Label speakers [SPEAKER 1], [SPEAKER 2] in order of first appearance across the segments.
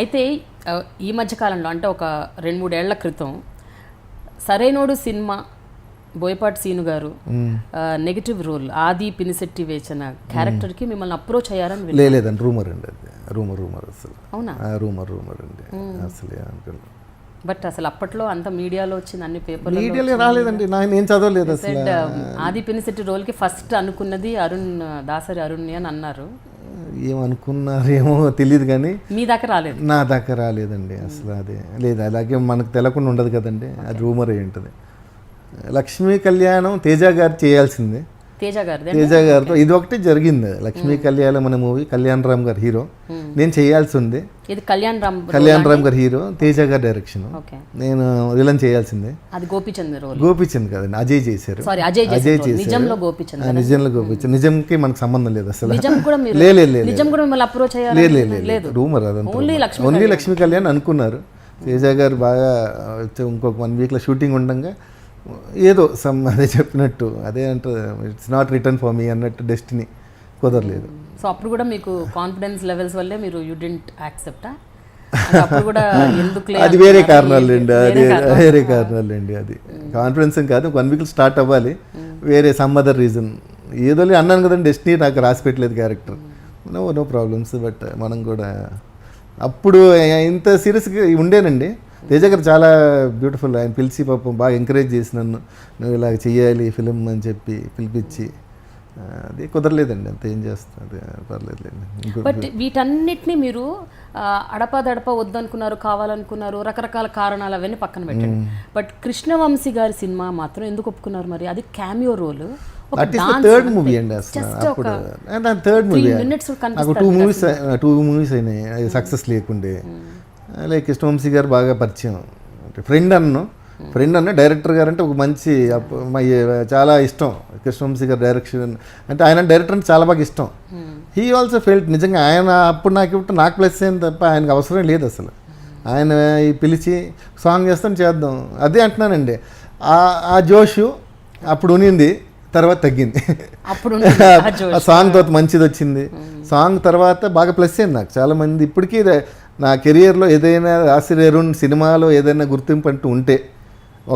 [SPEAKER 1] అయితే ఈ మధ్య కాలంలో అంటే ఒక 2-3 ఏళ్ల క్రితం సరైనోడు సినిమా బోయపాటి సీను గారు నెగటివ్ రోల్ ఆది పినిశెట్టి వేసిన క్యారెక్టర్కి మిమ్మల్ని అప్రోచ్ అయ్యారని
[SPEAKER 2] లేదండి, రూమర్ అండి, అది రూమర్ అసలు.
[SPEAKER 1] అవునా?
[SPEAKER 2] రూమర్ అండి అసలు.
[SPEAKER 1] బట్ అసలు అప్పట్లో అంత మీడియాలో వచ్చింది, అన్ని పేపర్లో
[SPEAKER 2] మీడియాలో రాలేదండి, నేను చదవలేదు అసలు.
[SPEAKER 1] ఆది పినిశెట్టి రోల్కి ఫస్ట్ అనుకున్నది దాసరి అరుణ్ అని అన్నారు.
[SPEAKER 2] ఏమనుకున్నారేమో తెలియదు కానీ
[SPEAKER 1] మీ దాకా రాలేదు.
[SPEAKER 2] నా దాకా రాలేదండి అసలు. అదే లేదు, అలాగే మనకు తెలకుండా ఉండదు కదండి, అది రూమర్ అయి ఉంటుంది. లక్ష్మీ కళ్యాణం తేజ గారు చేయాల్సిందే, తేజ గారితో ఇది ఒకటి జరిగింది. లక్ష్మీ కళ్యాణం అనే మూవీ కళ్యాణ్ రామ్ గారు హీరో, నేను చేయాల్సి ఉంది.
[SPEAKER 1] ఇది కళ్యాణ్ రామ్ గారు
[SPEAKER 2] హీరో, తేజ గారి డైరెక్షన్, నేను విలన్ చేయాల్సిందే.
[SPEAKER 1] అది
[SPEAKER 2] గోపిచంద్ కదండి, అజయ్ చేశారు. అజయ్ చేశారు నిజంలో గోపిచంద్. నిజంకి మనకు సంబంధం లేదు అసలు. లేదు, రూమర్ అదంతా. ఓన్లీ లక్ష్మీ కళ్యాణ్ అనుకున్నారు. తేజ గారు బాగా ఇంకొక 1 వీక్లో షూటింగ్ ఉండగా ఏదో అదే చెప్పినట్టు, అదే అంటే it's not return for me అన్నట్టు డెస్టినీ కుదరలేదు.
[SPEAKER 1] సో అప్పుడు కూడా మీకు కాన్ఫిడెన్స్ లెవెల్స్ వల్లే మీరు యూ డిడ్ంట్ యాక్సెప్ట్? అప్పుడు కూడా ఎందుకు?
[SPEAKER 2] అది వేరే కారణాలండి, అది కాన్ఫిడెన్స్ కాదు. 1 వీక్ స్టార్ట్ అవ్వాలి, వేరే సమ్ అదర్ రీజన్ ఏదో అన్నాను కదండి, డెస్టినీ నాకు రాసి పెట్టలేదు క్యారెక్టర్. No problems. బట్ మనం కూడా అప్పుడు ఇంత సీరియస్గా ఉండేనండి. తేజ గారు చాలా బ్యూటిఫుల్, ఆయన పిలిచి పాపం బాగా ఎంకరేజ్ చేసి నన్ను, నువ్వు ఇలా చెయ్యాలి ఫిలిం అని చెప్పి పిలిపించి, అది కుదరలేదండి. అంత ఏం చేస్తుంది, పర్లేదులేండి.
[SPEAKER 1] బట్ వీటన్నిటిని మీరు అడపదడప వద్దనుకున్నారు, కావాలనుకున్నారు, రకరకాల కారణాలు అవన్నీ పక్కన పెట్టండి. బట్ కృష్ణవంశీ గారి సినిమా మాత్రం ఎందుకు ఒప్పుకున్నారు మరి? అది క్యామియో రోల్,
[SPEAKER 2] థర్డ్ మూవీ అండి అసలు. అప్పుడు థర్డ్ మూవీ, నాకు 2 మూవీస్ అయినాయి సక్సెస్ లేకుండే. లైక్ కృష్ణవంశీ గారు బాగా పరిచయం, ఫ్రెండ్ అన్న డైరెక్టర్ గారు అంటే ఒక మంచి చాలా ఇష్టం. కృష్ణవంశీ గారు డైరెక్షన్ అంటే, ఆయన డైరెక్టర్ అంటే చాలా బాగా ఇష్టం. హీ ఆల్సో ఫెల్ట్ నిజంగా ఆయన అప్పుడు నాకు ప్లస్ అయింది తప్ప ఆయనకు అవసరం లేదు అసలు. ఆయన పిలిచి సాంగ్ చేద్దాం అదే అంటున్నానండి. ఆ జోషు అప్పుడు ఉన్నింది, తర్వాత తగ్గింది. ఆ సాంగ్ తర్వాత మంచిది వచ్చింది. సాంగ్ తర్వాత బాగా ప్లస్ అయింది నాకు. చాలామంది ఇప్పటికీ నా కెరియర్లో ఏదైనా దాసరి అరుణ్ సినిమాలో ఏదైనా గుర్తింపు అంటూ ఉంటే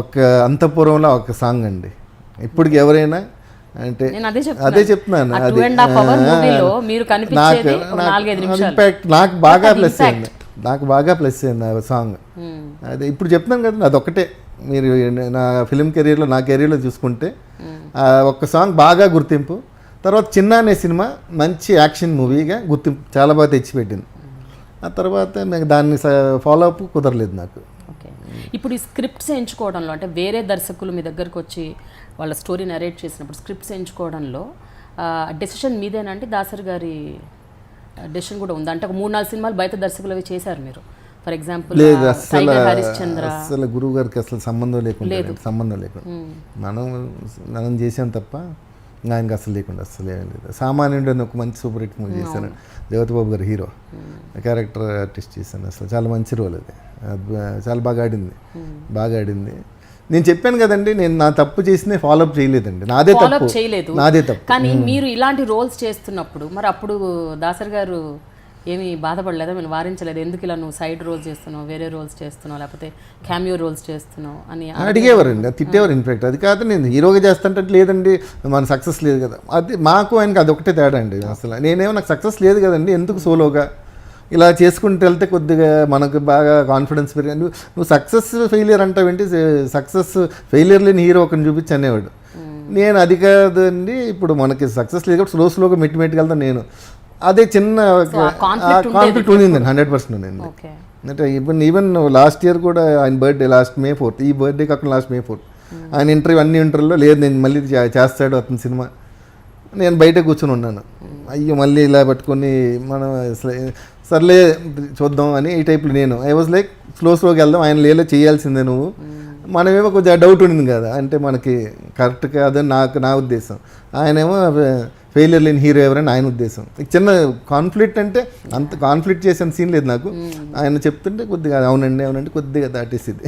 [SPEAKER 2] ఒక అంతఃపురంలో ఒక సాంగ్ అండి. ఇప్పటికి ఎవరైనా అంటే అదే చెప్తున్నాను, అది ఇంపాక్ట్ నాకు బాగా ప్లస్ అయింది, ఆ సాంగ్. అదే ఇప్పుడు చెప్తున్నాను కదా, అదొక్కటే. మీరు నా ఫిలిం కెరీర్లో, నా కెరీర్లో చూసుకుంటే ఒక్క సాంగ్ బాగా గుర్తింపు. తర్వాత చిన్న అనే సినిమా మంచి యాక్షన్ మూవీగా గుర్తింపు చాలా బాగా తెచ్చిపెట్టింది. ఆ తర్వాత దాన్ని ఫాలో అప్ కుదరలేదు నాకు.
[SPEAKER 1] ఓకే, ఇప్పుడు ఈ స్క్రిప్ట్స్ ఎంచుకోవడంలో అంటే వేరే దర్శకులు మీ దగ్గరకు వచ్చి వాళ్ళ స్టోరీ నరేట్ చేసినప్పుడు స్క్రిప్ట్స్ ఎంచుకోవడంలో డెసిషన్ మీదేనా అంటే దాసరి గారి డెసిషన్ కూడా ఉంది? అంటే ఒక 3-4 సినిమాలు బయట దర్శకులు అవి చేశారు మీరు, ఫర్ ఎగ్జాంపుల్ హరిశ్చంద్ర.
[SPEAKER 2] అసలు గురువు గారికి అసలు సంబంధం లేకుండా మనం చేసాం తప్ప ఆయనకి అసలు లేకుండా అసలు ఏం లేదు. సామాన్యుడు అని ఒక మంచి సూపర్ హిట్ మూవీ చేశాను, జగత్ బాబు గారు హీరో, క్యారెక్టర్ ఆర్టిస్ట్ చేశాను. అసలు చాలా మంచి రోల్ అది, చాలా బాగా ఆడింది. నేను చెప్పాను కదండి, నేను నా తప్పు చేసిందే ఫాలోఅప్ చేయలేదండి, నాదే తప్పు.
[SPEAKER 1] కానీ మీరు ఇలాంటి రోల్స్ చేస్తున్నప్పుడు మరి అప్పుడు దాసరి గారు ఏమీ బాధపడలేదా? మీరు వారించలేదు, ఎందుకు ఇలా నువ్వు సైడ్ రోల్స్ చేస్తున్నావు, వేరే రోల్స్ చేస్తున్నావు, లేకపోతే క్యామియో రోల్స్ చేస్తున్నావు అని
[SPEAKER 2] అడిగేవారండి, తిట్టేవారు. ఇన్ఫాక్ట్ అది కాదు, నేను హీరోగా చేస్తుంటే లేదండి మన సక్సెస్ లేదు కదా, అది మాకు ఆయనకి అదొకటే తేడా అండి. అసలు నాకు సక్సెస్ లేదు కదండి, ఎందుకు సోలోగా ఇలా చేసుకుంటూ వెళ్తే కొద్దిగా మనకు బాగా కాన్ఫిడెన్స్ పెరిగి, నువ్వు సక్సెస్ ఫెయిలియర్ అంటావేంటి, సక్సెస్ ఫెయిలియర్ లేని హీరో ఒకరిని చూపించి అనేవాడు. నేను అది కాదండి, ఇప్పుడు మనకి సక్సెస్ లేదు కాబట్టి స్లోగా మెట్టుకు వెళ్తాను నేను. అదే చిన్న కాన్ఫ్లిక్ట్ ఉండిందండి, 100% ఉండింది. అంటే ఈవెన్ లాస్ట్ ఇయర్ కూడా ఆయన బర్త్డే లాస్ట్ May 4th, ఈ బర్త్డే కాకుండా లాస్ట్ May 4th ఆయన అన్ని ఇంటర్వ్యూలో లేదు నేను మళ్ళీ చేస్తాడు అతని సినిమా, నేను బయట కూర్చొని ఉన్నాను. అయ్యో మళ్ళీ ఇలా పట్టుకొని మనం సర్లే చూద్దాం అని ఈ టైప్లో నేను ఐ వాజ్ లైక్ స్లోగా వెళ్దాం, ఆయన లేలే చేయాల్సిందే నువ్వు. మనమేమో కొంచెం డౌట్ ఉండింది కదా, అంటే మనకి కరెక్ట్ కాదని నా ఉద్దేశం, ఆయనేమో ఫెయిలియర్ లేని హీరో ఎవరని ఆయన ఉద్దేశం. చిన్న కాన్ఫ్లిక్ట్, అంటే అంత కాన్ఫ్లిక్ట్ చేసిన సీన్ లేదు నాకు. ఆయన చెప్తుంటే కొద్దిగా అవునండి కొద్దిగా దాటేసింది.